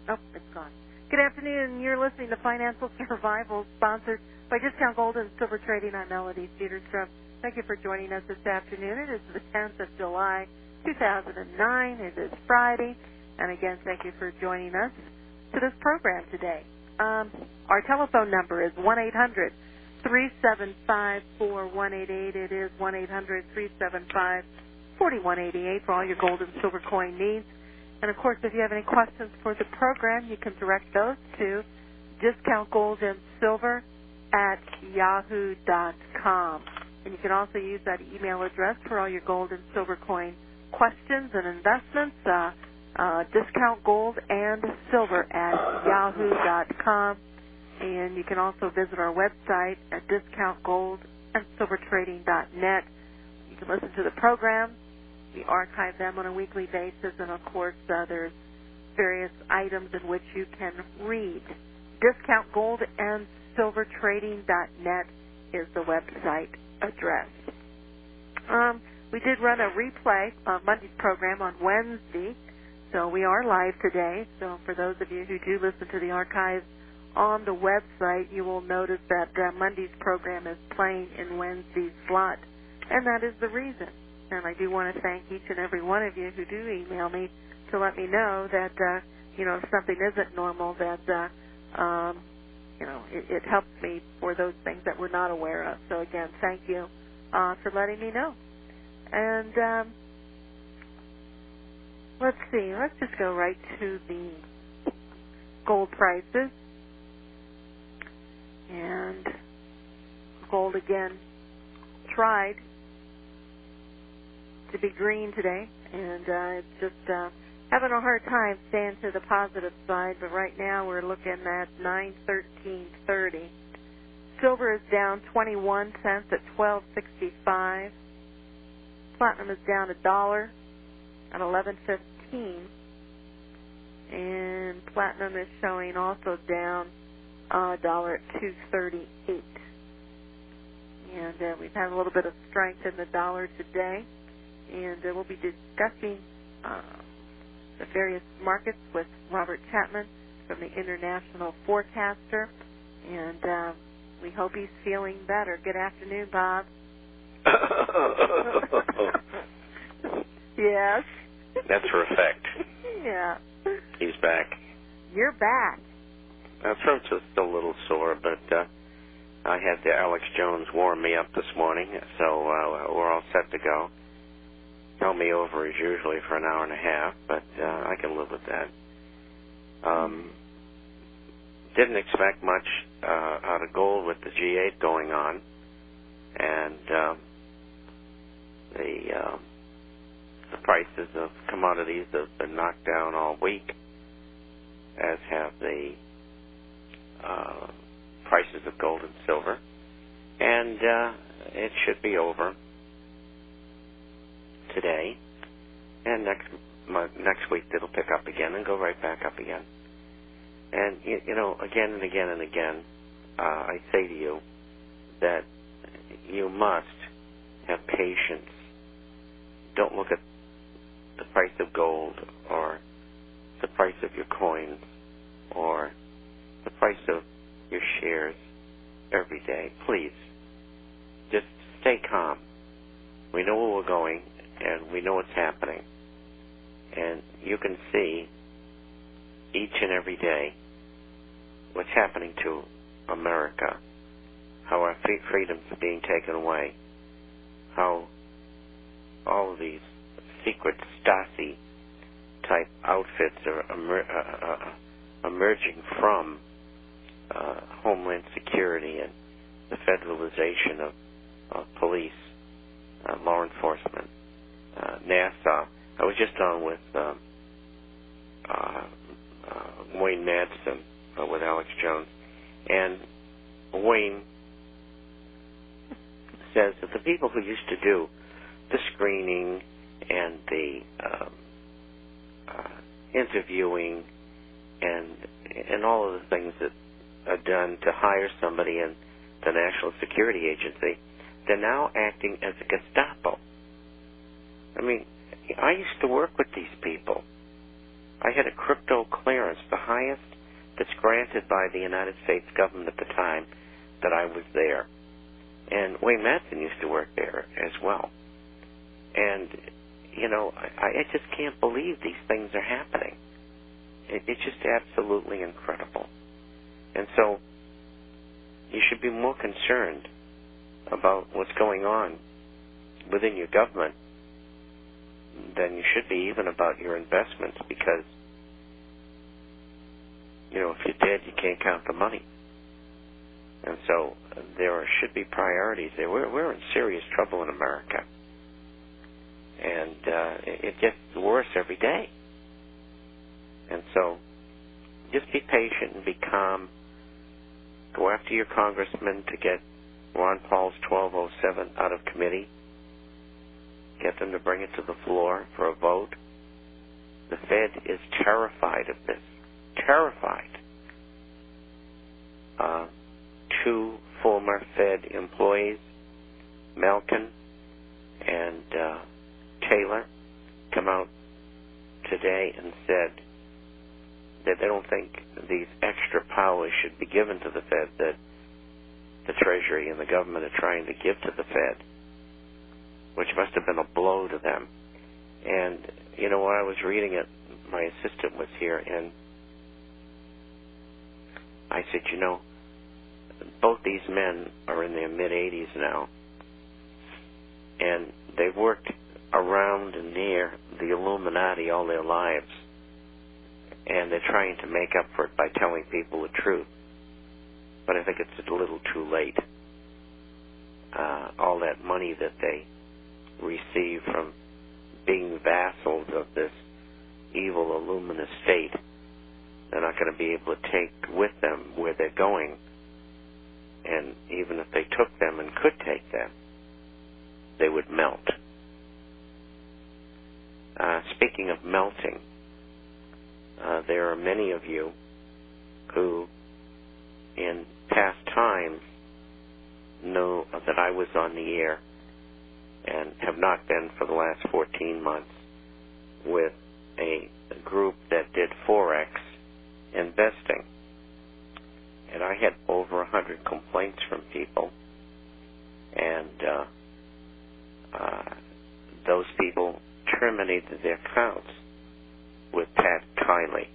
Oh, it's gone. Good afternoon. You're listening to Financial Survival, sponsored by Discount Gold and Silver Trading. I'm Melody Cedarstrom. Thank you for joining us this afternoon. It is the 10th of July, 2009. It is Friday. And again, thank you for joining us to this program today. Our telephone number is 1-800-375-4188. It is 1-800-375-4188 for all your gold and silver coin needs. And, of course, if you have any questions for the program, you can direct those to discountgoldandsilver@yahoo.com. And you can also use that email address for all your gold and silver coin questions and investments, discountgoldandsilver@yahoo.com. And you can also visit our website at discountgoldandsilvertrading.net. You can listen to the program. We archive them on a weekly basis, and, of course, there's various items in which you can read. DiscountGoldandSilverTrading.net is the website address. We did run a replay of Monday's program on Wednesday, so we are live today. So for those of you who do listen to the archives on the website, you will notice that Monday's program is playing in Wednesday's slot, and that is the reason. And I do want to thank each and every one of you who do email me to let me know that, if something isn't normal, that, it helps me for those things that we're not aware of. So, again, thank you for letting me know. And let's see. Let's just go right to the gold prices. And gold, again, tried to be green today, and it's just having a hard time staying to the positive side, but right now we're looking at 913.30. Silver is down 21 cents at 12.65. Platinum is down $1 at 11.15, and platinum is showing also down $1 at 2.38. And we've had a little bit of strength in the dollar today. And we'll be discussing the various markets with Robert Chapman from the International Forecaster. And we hope he's feeling better. Good afternoon, Bob. Yes. That's for effect. Yeah. He's back. You're back. Throat's just a little sore, but I had the Alex Jones warm me up this morning, so we're all set to go. Held me over as usually for an hour and a half, but I can live with that. Didn't expect much out of gold with the G8 going on, and the prices of commodities have been knocked down all week, as have the prices of gold and silver, and it should be over today, and next week it'll pick up again and go right back up again. And, again and again and again, I say to you that you must have patience. Don't look at the price of gold or the price of your coins or the price of your shares every day. Please, just stay calm. We know where we're going, and we know what's happening. And you can see each and every day what's happening to America, how our freedoms are being taken away, how all of these secret Stasi-type outfits are emerging from Homeland Security and the federalization of police, law enforcement, NASA. I was just on with Wayne Madsen with Alex Jones, and Wayne says that the people who used to do the screening and the interviewing and all of the things that are done to hire somebody in the National Security Agency, they're now acting as a Gestapo. I mean, I used to work with these people. I had a crypto clearance to hire highest that's granted by the United States government at the time that I was there. And Wayne Madsen used to work there as well. And, you know, I just can't believe these things are happening. It's just absolutely incredible. And so you should be more concerned about what's going on within your government than you should be even about your investments, because, you know, if you're dead, you can't count the money. And so there should be priorities there. We're in serious trouble in America. And it gets worse every day. And so just be patient and be calm. Go after your congressman to get Ron Paul's 1207 out of committee. Get them to bring it to the floor for a vote. The Fed is terrified of this. Terrified. Two former Fed employees, Malkin and Taylor, come out today and said that they don't think these extra powers should be given to the Fed that the Treasury and the government are trying to give to the Fed, which must have been a blow to them. And, you know, while I was reading it, my assistant was here, and I said, you know, both these men are in their mid-80s now, and they've worked around and near the Illuminati all their lives, and they're trying to make up for it by telling people the truth. But I think it's a little too late. All that money that they receive from being vassals of this evil Illuminist state, they're not going to be able to take with them where they're going. And even if they took them and could take them, they would melt. Speaking of melting, there are many of you who, in past times, know that I was on the air and have not been for the last 14 months with a group that did Forex investing. And I had over 100 complaints from people, and those people terminated their accounts with Pat Kiley.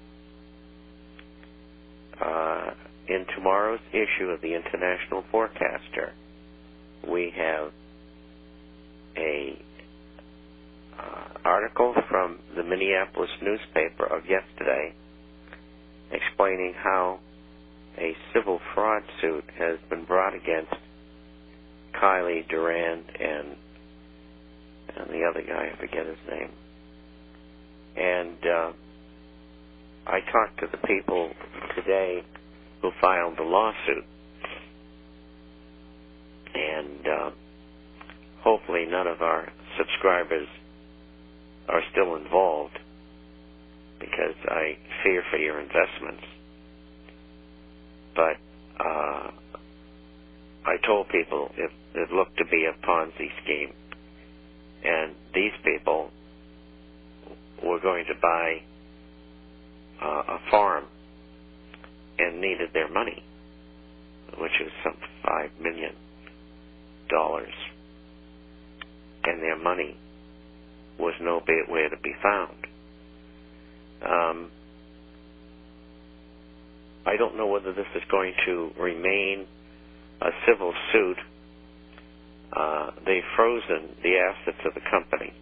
In tomorrow's issue of the International Forecaster, we have a article from the Minneapolis newspaper of yesterday explaining how a civil fraud suit has been brought against Kiley, Durand, and the other guy, I forget his name. And I talked to the people today who filed the lawsuit, and hopefully none of our subscribers are still involved, because I fear for your investments. But I told people it looked to be a Ponzi scheme, and these people were going to buy a farm and needed their money, which was some $5 million, and their money was nowhere to be found. I don't know whether this is going to remain a civil suit. They've frozen the assets of the company.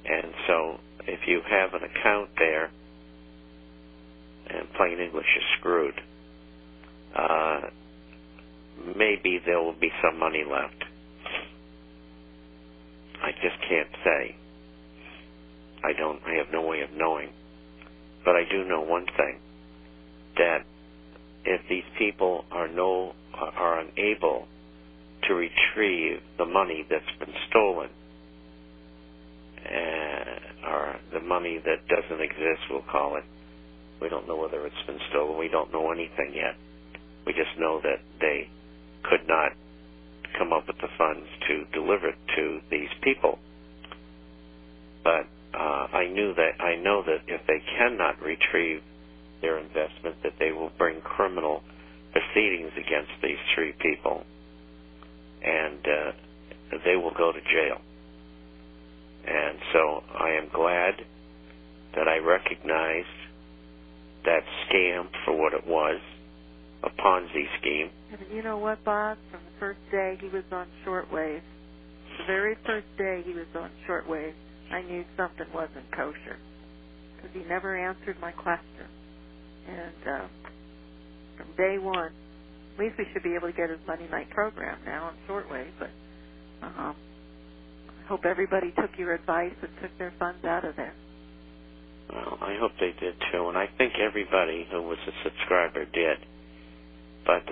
And so if you have an account there, and plain English, is screwed, maybe there will be some money left. I just can't say. I have no way of knowing. But I do know one thing, that if these people are unable to retrieve the money that's been stolen, or the money that doesn't exist, we'll call it. We don't know whether it's been stolen. We don't know anything yet. We just know that they could not come up with the funds to deliver it to these people. But I know that if they cannot retrieve their investment, that they will bring criminal proceedings against these three people, and they will go to jail. And so I am glad that I recognized that scam for what it was, a Ponzi scheme. And you know what, Bob? From the first day he was on shortwave, the very first day he was on shortwave, I knew something wasn't kosher, because he never answered my question. And from day one, at least we should be able to get his Monday night program now on shortwave, but I hope everybody took your advice and took their funds out of there. Well, I hope they did too, and I think everybody who was a subscriber did. But